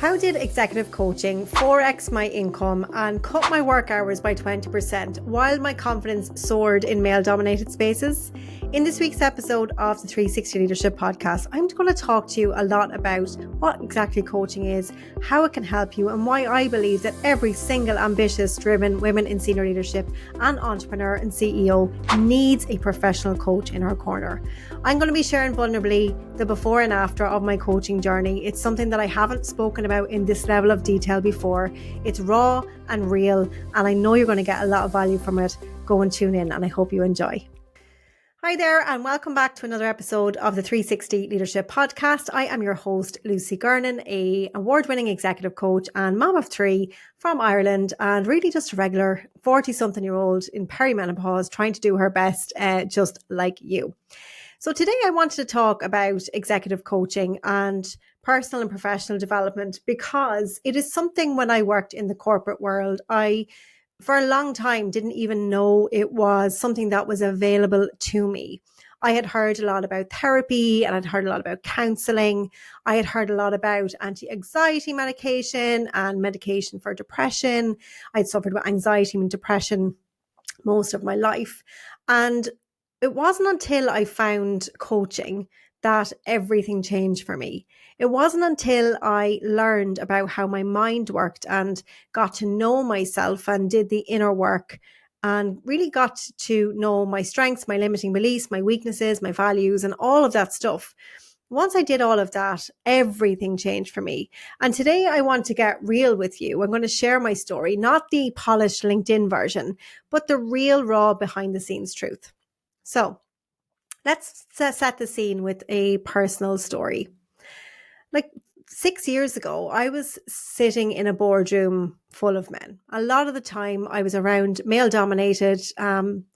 How did executive coaching 4x my income and cut my work hours by 20% while my confidence soared in male-dominated spaces? In this week's episode of the 360 Leadership Podcast, I'm going to talk to you a lot about what exactly coaching is, how it can help you, and why I believe that every single ambitious, driven women in senior leadership and entrepreneur and CEO needs a professional coach in her corner. I'm going to be sharing vulnerably the before and after of my coaching journey. It's something that I haven't spoken about in this level of detail before. It's raw and real, and I know you're going to get a lot of value from it. Go and tune in, and I hope you enjoy. Hi there, and welcome back to another episode of the 360 Leadership Podcast. I am your host, Lucy Gernon, an award-winning executive coach and mom of three from Ireland, and really just a regular 40-something-year-old in perimenopause trying to do her best, just like you. So today I wanted to talk about executive coaching and personal and professional development because it is something when I worked in the corporate world, I for a long time didn't even know it was something that was available to me. I had heard a lot about therapy and I'd heard a lot about counseling. I had heard a lot about anti-anxiety medication and medication for depression. I'd suffered with anxiety and depression most of my life. And it wasn't until I found coaching that everything changed for me. It wasn't until I learned about how my mind worked and got to know myself and did the inner work and really got to know my strengths, my limiting beliefs, my weaknesses, my values, and all of that stuff. Once I did all of that, everything changed for me. And today I want to get real with you. I'm going to share my story, not the polished LinkedIn version, but the real, raw, behind the scenes truth. So let's set the scene with a personal story. Like 6 years ago, I was sitting in a boardroom full of men. A lot of the time I was around male-dominated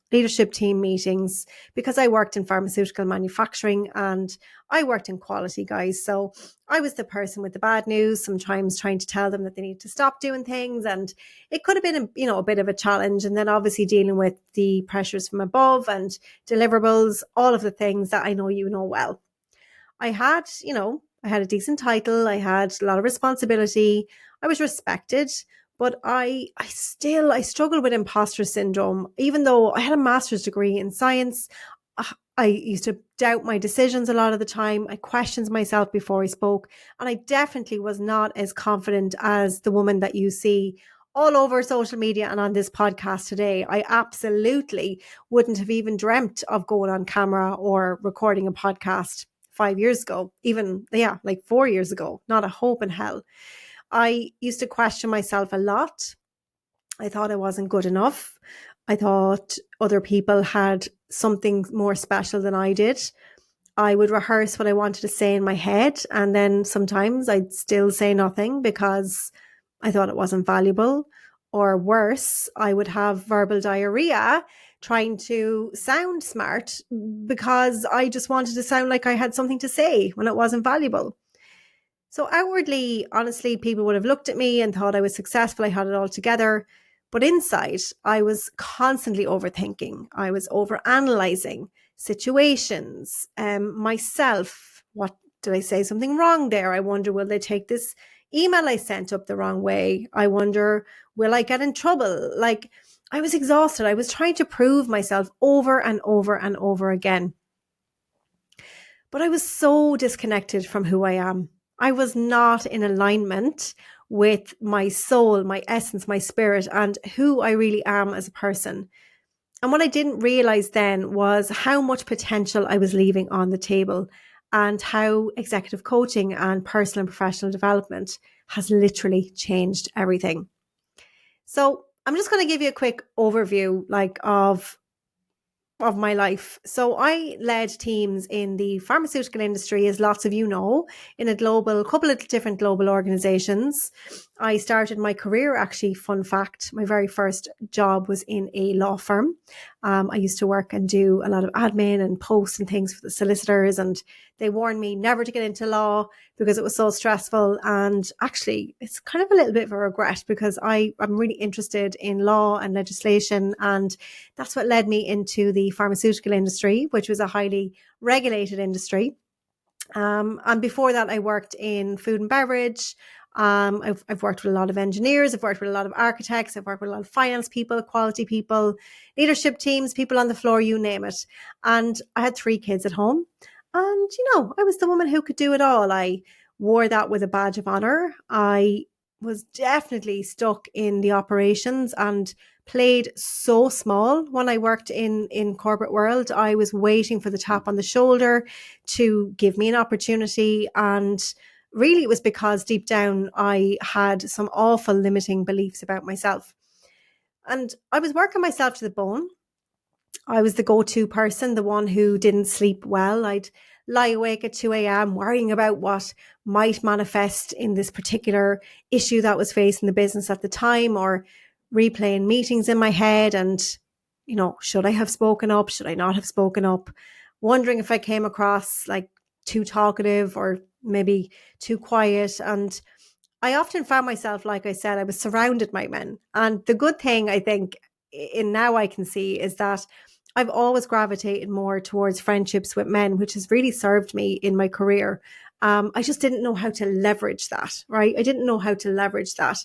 leadership team meetings because I worked in pharmaceutical manufacturing and I worked in quality, guys. So I was the person with the bad news, sometimes trying to tell them that they need to stop doing things. And it could have been, a bit of a challenge. And then obviously dealing with the pressures from above and deliverables, all of the things that I know you know well. I had a decent title. I had a lot of responsibility. I was respected. But I struggled with imposter syndrome. Even though I had a master's degree in science, I used to doubt my decisions a lot of the time. I questioned myself before I spoke. And I definitely was not as confident as the woman that you see all over social media and on this podcast today. I absolutely wouldn't have even dreamt of going on camera or recording a podcast 5 years ago, like 4 years ago, not a hope in hell. I used to question myself a lot. I thought I wasn't good enough. I thought other people had something more special than I did. I would rehearse what I wanted to say in my head, and then sometimes I'd still say nothing because I thought it wasn't valuable. Or worse, I would have verbal diarrhea trying to sound smart because I just wanted to sound like I had something to say when it wasn't valuable. So outwardly, honestly, people would have looked at me and thought I was successful. I had it all together. But inside, I was constantly overthinking. I was overanalyzing situations, myself. What did I say something wrong there? I wonder, will they take this email I sent up the wrong way? I wonder, will I get in trouble? Like, I was exhausted. I was trying to prove myself over and over and over again. But I was so disconnected from who I am. I was not in alignment with my soul, my essence, my spirit, and who I really am as a person. And what I didn't realize then was how much potential I was leaving on the table and how executive coaching and personal and professional development has literally changed everything. So I'm just going to give you a quick overview of my life. So I led teams in the pharmaceutical industry, as lots of you know, in a couple of different global organizations. I started my career, actually, fun fact, my very first job was in a law firm. I used to work and do a lot of admin and posts and things for the solicitors, and they warned me never to get into law because it was so stressful. And actually, it's kind of a little bit of a regret because I'm really interested in law and legislation, and that's what led me into the pharmaceutical industry, which was a highly regulated industry. And before that, I worked in food and beverage. I've worked with a lot of engineers. I've worked with a lot of architects. I've worked with a lot of finance people, quality people, leadership teams, people on the floor, you name it. And I had 3 kids at home. And, I was the woman who could do it all. I wore that with a badge of honor. I was definitely stuck in the operations and played so small when I worked in corporate world. I was waiting for the tap on the shoulder to give me an opportunity. And really, it was because deep down I had some awful limiting beliefs about myself. And I was working myself to the bone. I was the go-to person, the one who didn't sleep well. I'd lie awake at 2 a.m. worrying about what might manifest in this particular issue that was facing the business at the time, or replaying meetings in my head and, should I have spoken up? Should I not have spoken up? Wondering if I came across like too talkative or maybe too quiet. And I often found myself, like I said, I was surrounded by men. And the good thing, I think, in now I can see is that I've always gravitated more towards friendships with men, which has really served me in my career. I just didn't know how to leverage that, right? I didn't know how to leverage that.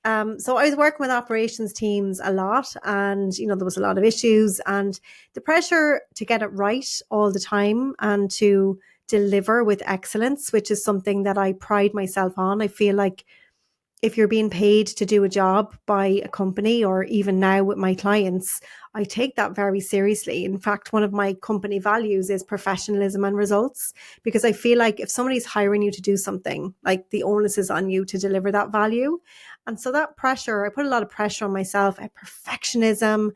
So I was working with operations teams a lot, and there was a lot of issues, and the pressure to get it right all the time and to deliver with excellence, which is something that I pride myself on. I feel like if you're being paid to do a job by a company, or even now with my clients, I take that very seriously. In fact, one of my company values is professionalism and results, because I feel like if somebody's hiring you to do something, like the onus is on you to deliver that value. And so that pressure, I put a lot of pressure on myself at perfectionism,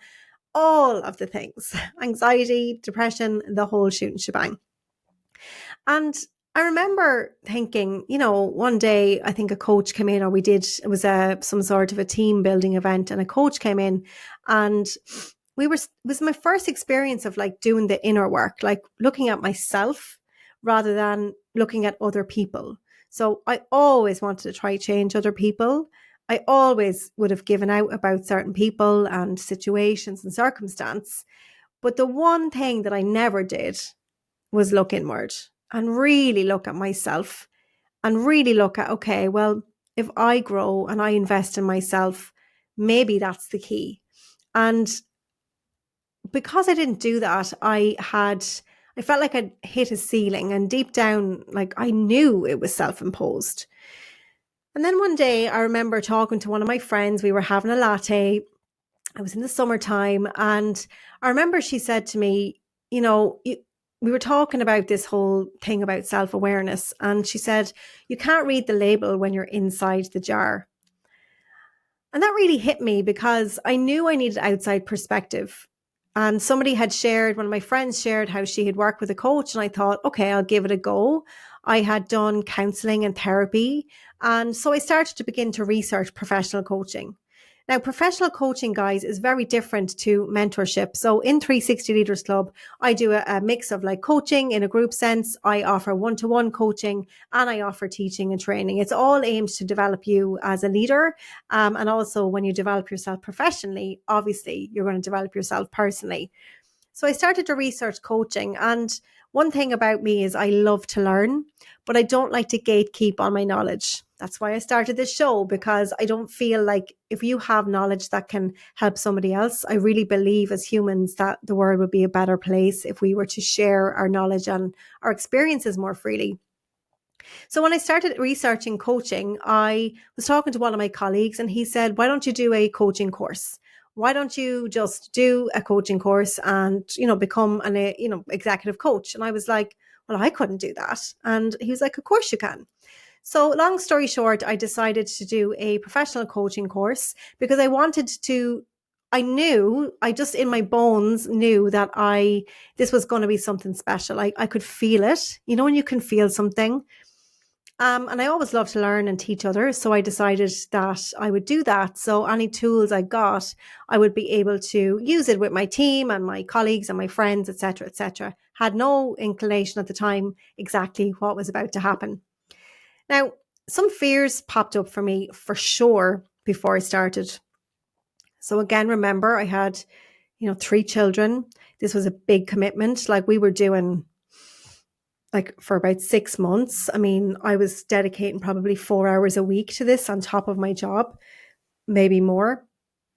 all of the things, anxiety, depression, the whole shoot and shebang. And I remember thinking, one day I think a coach came in, or it was some sort of a team building event, and a coach came in, and it was my first experience of like doing the inner work, like looking at myself rather than looking at other people. So I always wanted to try change other people. I always would have given out about certain people and situations and circumstance. But the one thing that I never did was look inward and really look at myself and really look at, okay, well, if I grow and I invest in myself, maybe that's the key. And because I didn't do that, I felt like I'd hit a ceiling, and deep down, like I knew it was self-imposed. And then one day I remember talking to one of my friends, we were having a latte. I was in the summertime, and I remember she said to me, we were talking about this whole thing about self-awareness, and she said, you can't read the label when you're inside the jar. And that really hit me, because I knew I needed outside perspective. And one of my friends shared how she had worked with a coach, and I thought, okay, I'll give it a go. I had done counseling and therapy. And so I started to begin to research professional coaching. Now, professional coaching, guys, is very different to mentorship. So in 360 Leaders Club, I do a mix of like coaching in a group sense. I offer one-to-one coaching, and I offer teaching and training. It's all aimed to develop you as a leader. And also when you develop yourself professionally, obviously you're going to develop yourself personally. So I started to research coaching, and one thing about me is I love to learn, but I don't like to gatekeep on my knowledge. That's why I started this show, because I don't feel like if you have knowledge that can help somebody else, I really believe as humans that the world would be a better place if we were to share our knowledge and our experiences more freely. So when I started researching coaching, I was talking to one of my colleagues, and he said, why don't you do a coaching course? Why don't you just do a coaching course and, become an executive coach? And I was like, well, I couldn't do that. And he was like, of course you can. So long story short, I decided to do a professional coaching course, because I just in my bones knew that this was going to be something special. I could feel it, when you can feel something. And I always love to learn and teach others. So I decided that I would do that. So any tools I got, I would be able to use it with my team and my colleagues and my friends, etc., etc. Had no inclination at the time exactly what was about to happen. Now, some fears popped up for me for sure before I started. So again, remember, I had, 3 children. This was a big commitment. Like we were doing like for about 6 months. I mean, I was dedicating probably 4 hours a week to this on top of my job, maybe more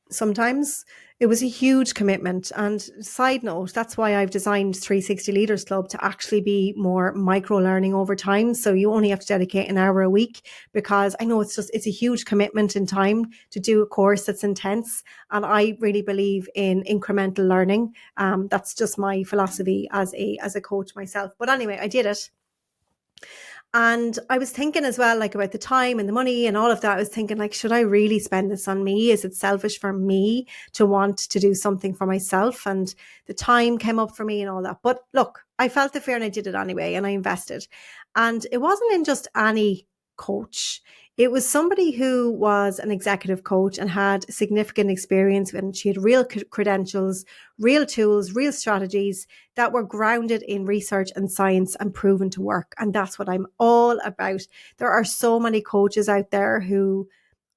sometimes. It was a huge commitment. And side note, that's why I've designed 360 Leaders Club to actually be more micro learning over time. So you only have to dedicate an hour a week, because I know it's a huge commitment in time to do a course that's intense. And I really believe in incremental learning. That's just my philosophy as a coach myself. But anyway, I did it. And I was thinking as well, like, about the time and the money and all of that. I was thinking, like, should I really spend this on me? Is it selfish for me to want to do something for myself? And the time came up for me and all that. But look, I felt the fear and I did it anyway, and I invested. And it wasn't in just any coach. It was somebody who was an executive coach and had significant experience, and she had real credentials, real tools, real strategies that were grounded in research and science and proven to work. And that's what I'm all about. There are so many coaches out there who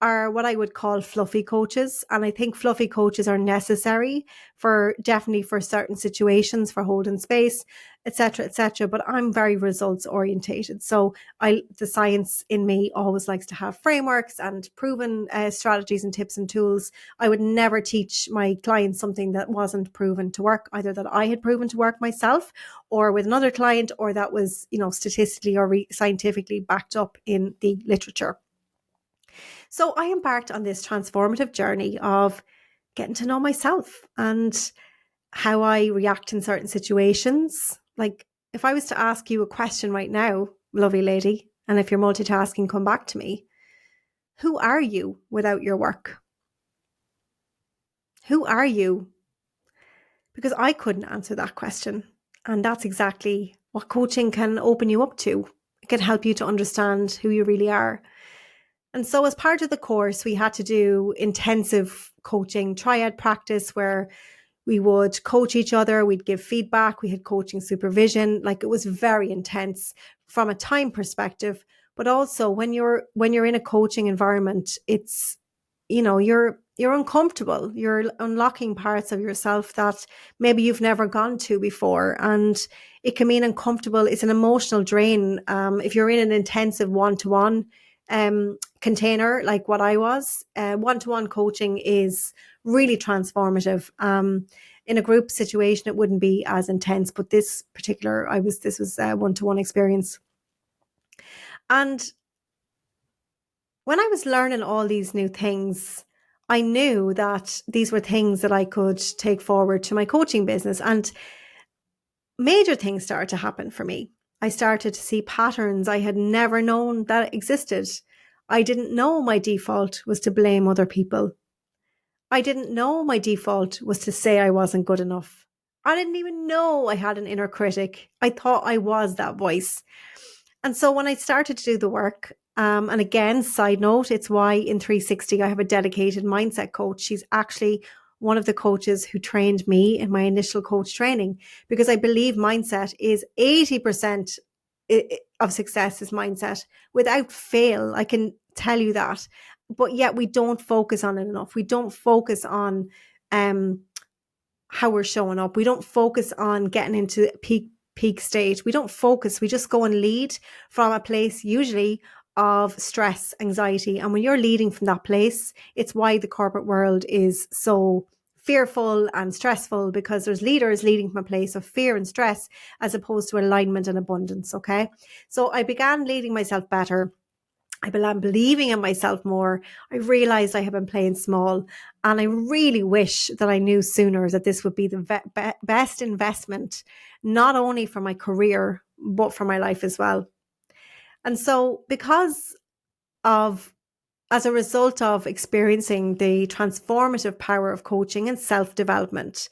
are what I would call fluffy coaches. And I think fluffy coaches are necessary for definitely for certain situations, for holding space, etc., etc. But I'm very results orientated. So the science in me always likes to have frameworks and proven strategies and tips and tools. I would never teach my clients something that wasn't proven to work, either that I had proven to work myself or with another client, or that was, statistically or scientifically backed up in the literature. So I embarked on this transformative journey of getting to know myself and how I react in certain situations. Like, if I was to ask you a question right now, lovely lady, and if you're multitasking, come back to me. Who are you without your work? Who are you? Because I couldn't answer that question. And that's exactly what coaching can open you up to. It can help you to understand who you really are. And so as part of the course, we had to do intensive coaching, triad practice, where we would coach each other, we'd give feedback, we had coaching supervision. Like, it was very intense from a time perspective, but also when you're in a coaching environment, it's, you're uncomfortable. You're unlocking parts of yourself that maybe you've never gone to before. And it can mean uncomfortable. It's an emotional drain. If you're in an intensive one-to-one container, like what I was, one-to-one coaching is really transformative. In a group situation, it wouldn't be as intense, but this was a one-to-one experience. And when I was learning all these new things, I knew that these were things that I could take forward to my coaching business, and major things started to happen for me. I started to see patterns I had never known that existed. I didn't know my default was to blame other people. I didn't know my default was to say I wasn't good enough. I didn't even know I had an inner critic. I thought I was that voice. And so when I started to do the work, and again, side note, it's why in 360 I have a dedicated mindset coach. She's actually one of the coaches who trained me in my initial coach training, because I believe mindset is 80% of success is mindset. Without fail, I can tell you that. But yet we don't focus on it enough. We don't focus on how we're showing up. We don't focus on getting into peak state. We don't focus. We just go and lead from a place usually of stress, anxiety. And when you're leading from that place, it's why the corporate world is so fearful and stressful, because there's leaders leading from a place of fear and stress as opposed to alignment and abundance. Okay. So I began leading myself better. I began believing in myself more. I realized I had been playing small, and I really wish that I knew sooner that this would be the best investment, not only for my career, but for my life as well. And so as a result of experiencing the transformative power of coaching and self-development,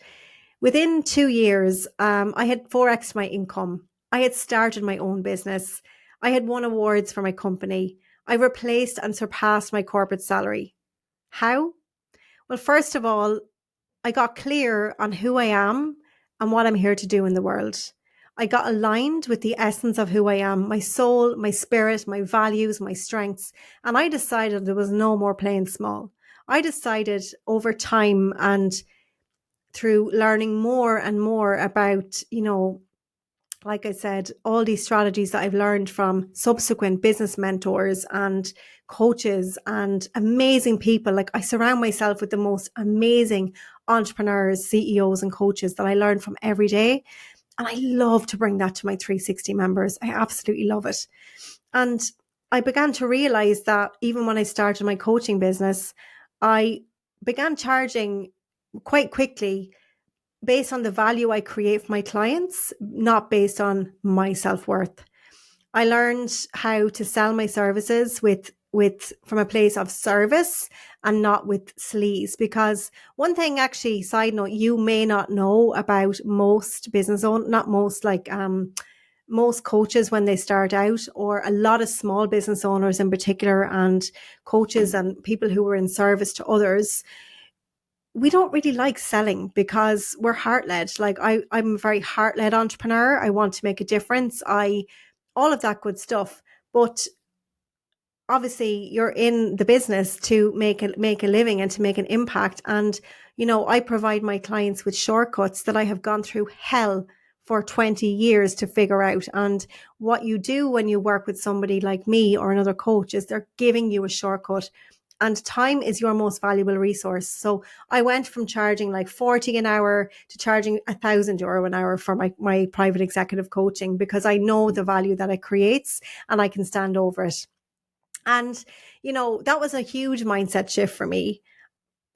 within 2 years, I had 4x my income. I had started my own business. I had won awards for my company. I replaced and surpassed my corporate salary. How? Well, first of all, I got clear on who I am and what I'm here to do in the world. I got aligned with the essence of who I am, my soul, my spirit, my values, my strengths. And I decided there was no more playing small. I decided over time and through learning more and more about, like I said, all these strategies that I've learned from subsequent business mentors and coaches and amazing people. Like, I surround myself with the most amazing entrepreneurs, CEOs, and coaches that I learn from every day. And I love to bring that to my 360 members. I absolutely love it. And I began to realize that even when I started my coaching business, I began charging quite quickly based on the value I create for my clients, not based on my self-worth. I learned how to sell my services with from a place of service and not with sleaze. Because one thing, actually, side note, you may not know about most business owners, not most, like most coaches when they start out, or a lot of small business owners in particular, and coaches and people who are in service to others, we don't really like selling because we're heart-led. Like, I'm a very heart-led entrepreneur. I want to make a difference. All of that good stuff. But obviously you're in the business to make a living and to make an impact. And, I provide my clients with shortcuts that I have gone through hell for 20 years to figure out. And what you do when you work with somebody like me or another coach is they're giving you a shortcut. And time is your most valuable resource. So I went from charging like 40 an hour to charging €1,000 an hour for my private executive coaching, because I know the value that it creates and I can stand over it. And, that was a huge mindset shift for me.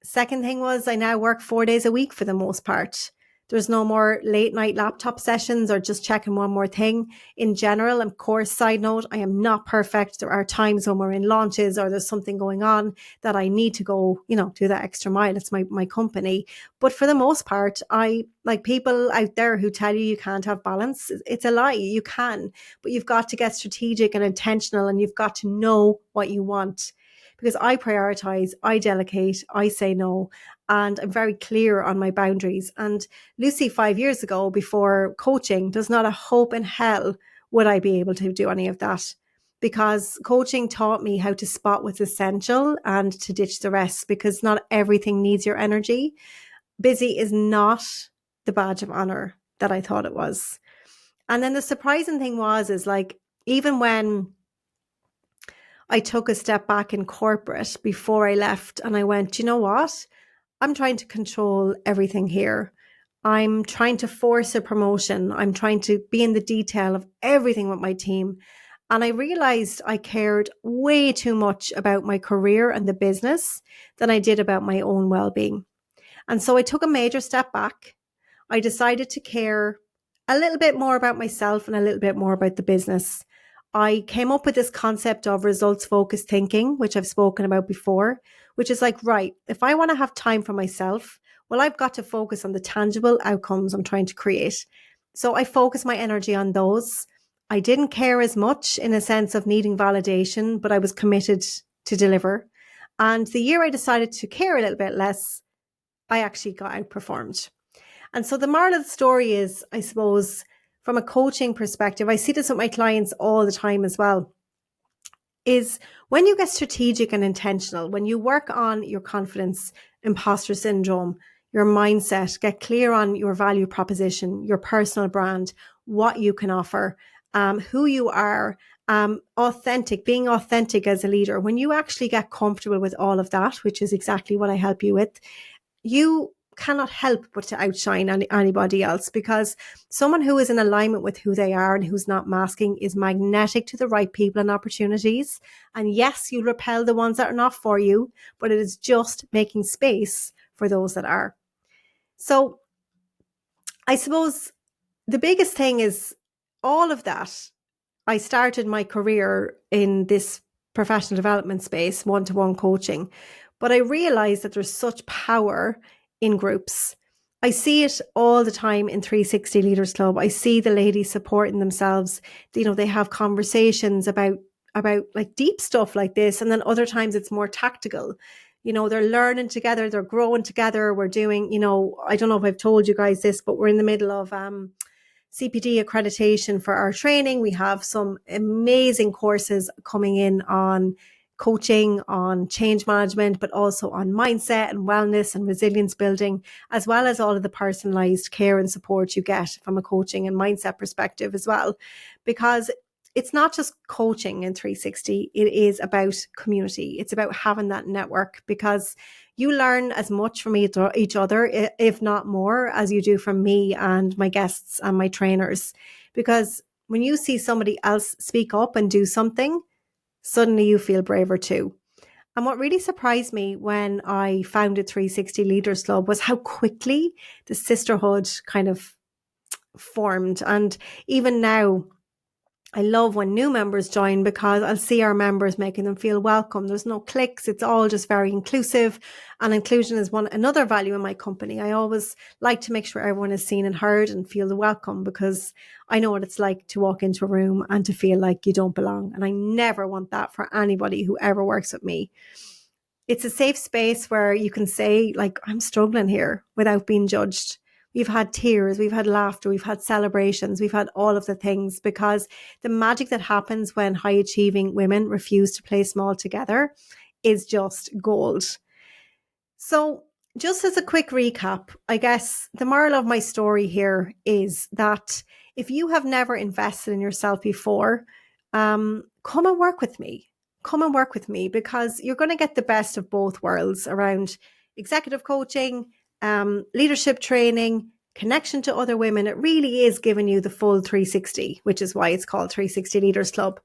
Second thing was, I now work 4 days a week for the most part. There's no more late night laptop sessions or just checking one more thing. In general, of course, side note, I am not perfect. There are times when we're in launches or there's something going on that I need to go, do that extra mile. It's my company. But for the most part, I like people out there who tell you can't have balance. It's a lie. You can, but you've got to get strategic and intentional, and you've got to know what you want. Because I prioritize, I delegate, I say no, and I'm very clear on my boundaries. And Lucy, 5 years ago, before coaching, there's not a hope in hell would I be able to do any of that, because coaching taught me how to spot what's essential and to ditch the rest, because not everything needs your energy. Busy is not the badge of honor that I thought it was. And then the surprising thing is like, even when I took a step back in corporate before I left, and I went, you know what? I'm trying to control everything here. I'm trying to force a promotion. I'm trying to be in the detail of everything with my team. And I realized I cared way too much about my career and the business than I did about my own well-being. And so I took a major step back. I decided to care a little bit more about myself and a little bit more about the business. I came up with this concept of results focused thinking, which I've spoken about before, which is like, right, if I want to have time for myself, well, I've got to focus on the tangible outcomes I'm trying to create. So I focus my energy on those. I didn't care as much in a sense of needing validation, but I was committed to deliver. And the year I decided to care a little bit less, I actually got outperformed. And so the moral of the story is, I suppose, from a coaching perspective, I see this with my clients all the time as well, is when you get strategic and intentional, when you work on your confidence, imposter syndrome, your mindset, get clear on your value proposition, your personal brand, what you can offer, who you are, being authentic as a leader. When you actually get comfortable with all of that, which is exactly what I help you with, you cannot help but to outshine anybody else, because someone who is in alignment with who they are and who's not masking is magnetic to the right people and opportunities. And yes, you'll repel the ones that are not for you, but it is just making space for those that are. So I suppose the biggest thing is all of that. I started my career in this professional development space, one-to-one coaching, but I realized that there's such power in groups. I see it all the time in 360 Leaders Club. I see the ladies supporting themselves. They have conversations about like deep stuff like this. And then other times it's more tactical. They're learning together, they're growing together. We're doing, I don't know if I've told you guys this, but we're in the middle of CPD accreditation for our training. We have some amazing courses coming in on coaching on change management, but also on mindset and wellness and resilience building, as well as all of the personalized care and support you get from a coaching and mindset perspective as well. Because it's not just coaching in 360, it is about community. It's about having that network, because you learn as much from each other, if not more, as you do from me and my guests and my trainers. Because when you see somebody else speak up and do something, suddenly you feel braver too. And what really surprised me when I founded 360 Leaders Club was how quickly the sisterhood kind of formed. And even now, I love when new members join, because I'll see our members making them feel welcome. There's no cliques. It's all just very inclusive, and inclusion is another value in my company. I always like to make sure everyone is seen and heard and feel the welcome, because I know what it's like to walk into a room and to feel like you don't belong. And I never want that for anybody who ever works with me. It's a safe space where you can say, like, I'm struggling here, without being judged. We've had tears, we've had laughter, we've had celebrations, we've had all of the things, because the magic that happens when high achieving women refuse to play small together is just gold. So just as a quick recap, I guess the moral of my story here is that if you have never invested in yourself before, come and work with me. Come and work with me, because you're going to get the best of both worlds around executive coaching, leadership training, connection to other women. It really is giving you the full 360, which is why it's called 360 Leaders Club.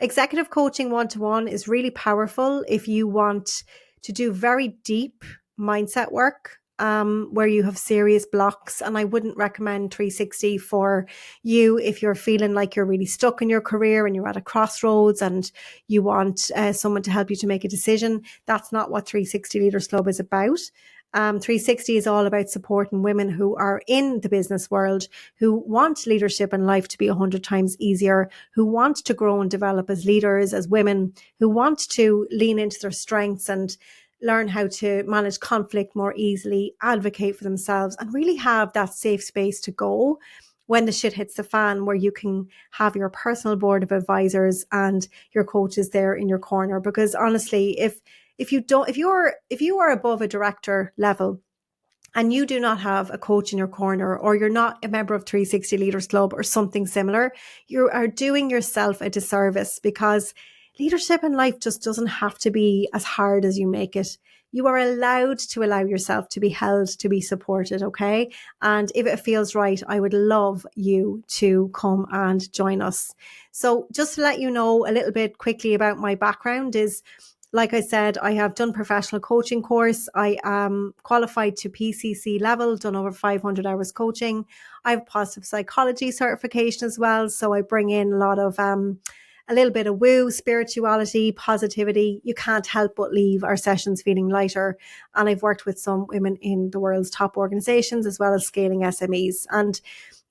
Executive coaching one-to-one is really powerful if you want to do very deep mindset work, where you have serious blocks. And I wouldn't recommend 360 for you if you're feeling like you're really stuck in your career and you're at a crossroads and you want someone to help you to make a decision. That's not what 360 Leaders Club is about. 360 is all about supporting women who are in the business world, who want leadership and life to be 100 times easier, who want to grow and develop as leaders, as women, who want to lean into their strengths and learn how to manage conflict more easily, advocate for themselves, and really have that safe space to go when the shit hits the fan, where you can have your personal board of advisors and your coaches there in your corner. Because honestly, if you are above a director level and you do not have a coach in your corner, or you're not a member of 360 Leaders Club or something similar, you are doing yourself a disservice, because leadership in life just doesn't have to be as hard as you make it. You are allowed to allow yourself to be held, to be supported, okay? And if it feels right, I would love you to come and join us. So just to let you know a little bit quickly about my background is, like I said, I have done professional coaching course. I am qualified to PCC level, done over 500 hours coaching. I have positive psychology certification as well. So I bring in a lot of a little bit of woo, spirituality, positivity. You can't help but leave our sessions feeling lighter. And I've worked with some women in the world's top organizations, as well as scaling SMEs. And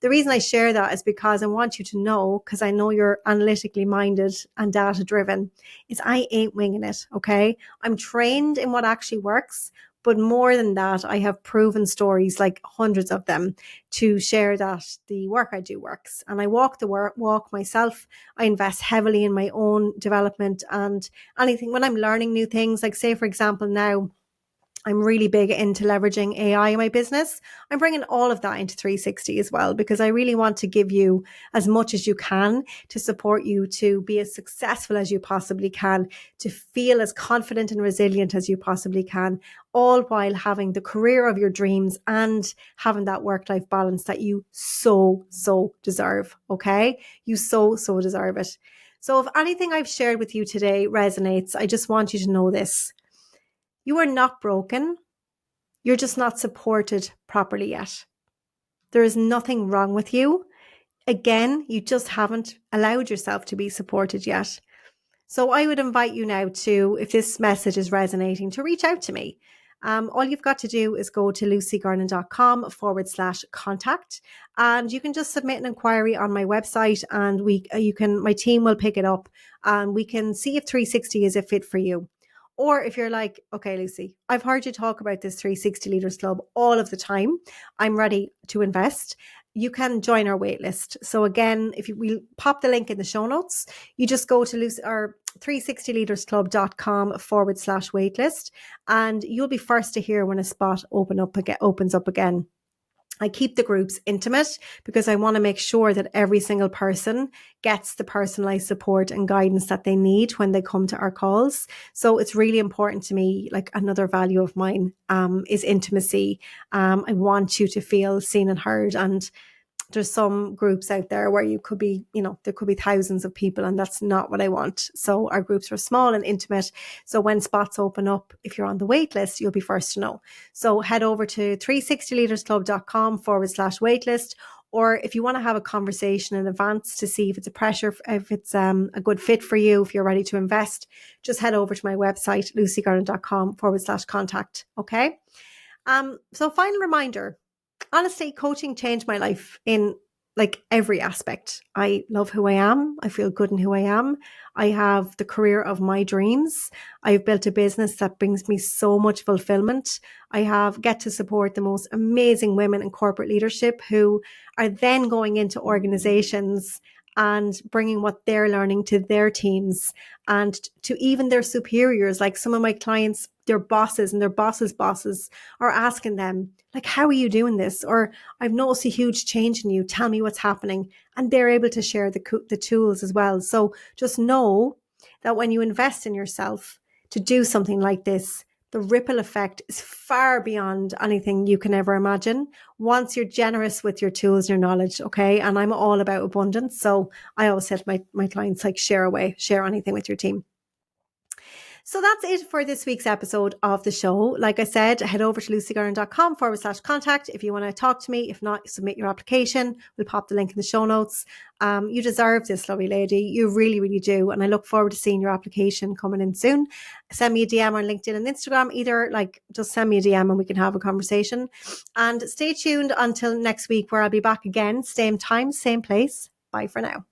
the reason I share that is because I want you to know, because I know you're analytically minded and data driven, is I ain't winging it, okay? I'm trained in what actually works. But more than that, I have proven stories, like hundreds of them, to share that the work I do works. And I walk the walk myself. I invest heavily in my own development and anything when I'm learning new things. Like, say, for example, now I'm really big into leveraging AI in my business. I'm bringing all of that into 360 as well, because I really want to give you as much as you can to support you to be as successful as you possibly can, to feel as confident and resilient as you possibly can, all while having the career of your dreams and having that work-life balance that you so deserve, okay? You so deserve it. So if anything I've shared with you today resonates, I just want you to know this. You are not broken. You're just not supported properly yet. There is nothing wrong with you. Again, you just haven't allowed yourself to be supported yet. So I would invite you now to, if this message is resonating, to reach out to me. All you've got to do is go to lucygernon.com/contact, and you can just submit an inquiry on my website, and my team will pick it up, and we can see if 360 is a fit for you. Or if you're like, okay, Lucy, I've heard you talk about this 360 Leaders Club all of the time. I'm ready to invest. You can join our waitlist. So again, we'll pop the link in the show notes. You just go to 360leadersclub.com/waitlist, and you'll be first to hear when a spot opens up again. I keep the groups intimate because I want to make sure that every single person gets the personalized support and guidance that they need when they come to our calls. So it's really important to me. Like, another value of mine is intimacy. I want you to feel seen and heard. And there's some groups out there where you could be, there could be thousands of people, and that's not what I want. So our groups are small and intimate. So when spots open up, if you're on the wait list, you'll be first to know. So head over to 360leadersclub.com/waitlist. Or if you want to have a conversation in advance to see if it's if it's a good fit for you, if you're ready to invest, just head over to my website, lucygernon.com/contact. Okay. So final reminder. Honestly, coaching changed my life in like every aspect. I love who I am. I feel good in who I am. I have the career of my dreams. I've built a business that brings me so much fulfillment. I get to support the most amazing women in corporate leadership who are then going into organizations and bringing what they're learning to their teams and to even their superiors. Like, some of my clients, their bosses and their bosses' bosses are asking them, like, how are you doing this? Or, I've noticed a huge change in you. Tell me what's happening. And they're able to share the tools as well. So just know that when you invest in yourself to do something like this, the ripple effect is far beyond anything you can ever imagine once you're generous with your tools, your knowledge. Okay. And I'm all about abundance. So I always say to my clients, like, share anything with your team. So that's it for this week's episode of the show. Like I said, head over to lucygernon.com/contact if you want to talk to me. If not, submit your application. We'll pop the link in the show notes. You deserve this, lovely lady. You really, really do. And I look forward to seeing your application coming in soon. Send me a DM on LinkedIn and Instagram. Just send me a DM and we can have a conversation. And stay tuned until next week, where I'll be back again. Same time, same place. Bye for now.